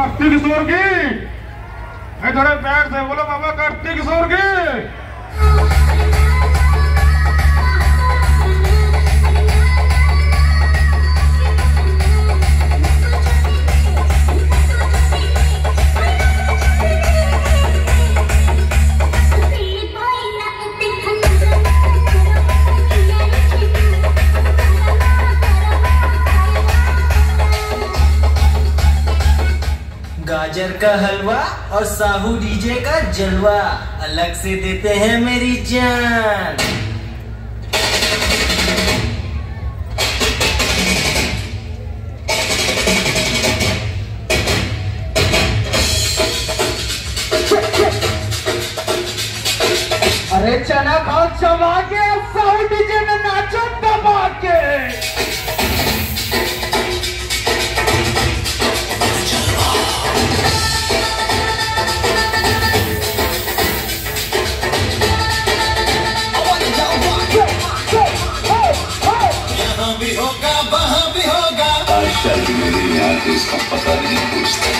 कार्तिक सूर की। थोड़े प्यार से बोलो बाबा कार्तिक सूर की। गाजर का हलवा और साहू डीजे का जलवा अलग से देते हैं मेरी जान। अरे चना खाओ चबा के, साहू डीजे में नाचो दबा के। आजकल मेरी यहाँ इसका पता नहीं पूछता।